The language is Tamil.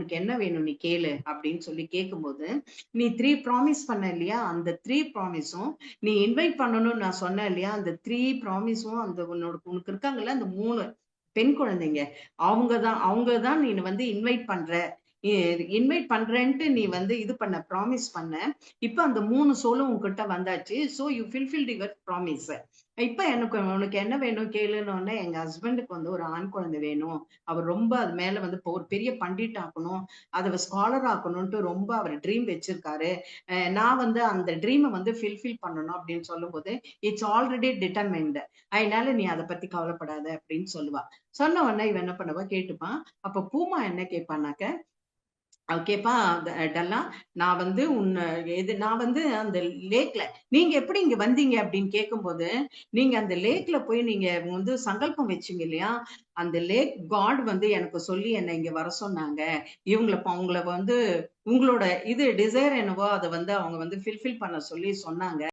உனக்கு என்ன வேணும் நீ கேளு அப்படின்னு சொல்லி கேட்கும்போது, நீ 3 ப்ராமிஸ் பண்ண இல்லையா? அந்த 3 ப்ராமிஸும் நீ இன்வைட் பண்ணணும்னு நான் சொன்னேன் இல்லையா? அந்த 3 ப்ராமிஸும் அந்த உனக்கு இருக்காங்கல்ல அந்த 3 பெண் குழந்தைங்க. அவங்க தான் நீ வந்து இன்வைட் பண்ற. இ இன்வைட் பண்றேன்ட்டு நீ வந்து இது பண்ண ப்ராமிஸ் பண்ண. இப்ப அந்த 3 சோலும் உன்கிட்ட வந்தாச்சு. So you fulfilled your promise. இப்ப உனக்கு என்ன வேணும் கேளுன்னோனே, எங்க ஹஸ்பண்டுக்கு வந்து ஒரு ஆண் குழந்தை வேணும். அவர் ரொம்ப அது மேல வந்து இப்போ ஒரு பெரிய பண்டிட் ஆக்கணும். அத ஸ்காலர் ஆக்கணும்ன்ட்டு ரொம்ப அவர் ட்ரீம் வச்சிருக்காரு. நான் வந்து அந்த ட்ரீம வந்து ஃபில்ஃபில் பண்ணணும் அப்படின்னு சொல்லும்போது, இட்ஸ் ஆல்ரெடி டிட்டர்மைன்ட். அதனால நீ அத பத்தி கவலைப்படாத அப்படின்னு சொல்லுவா. சொன்ன உடனே இவன் என்ன பண்ணுவா கேட்டுப்பான். அப்ப பூமா என்ன கேட்பான்னாக்க, அவ கேட்பா டல்லா, நான் வந்து நான் வந்து அந்த லேக்ல நீங்க எப்படி இங்க வந்தீங்க அப்படின்னு கேட்கும்போது, நீங்க அந்த லேக்ல போய் நீங்க வந்து சங்கல்பம் வச்சீங்க இல்லையா? அந்த லேக் காட் வந்து எனக்கு சொல்லி என்ன இங்க வர சொன்னாங்க. உங்கள வந்து உங்களோட இது டிசைர் என்னவோ அத வந்து அவங்க வந்து ஃபில்ஃபில் பண்ண சொல்லி சொன்னாங்க.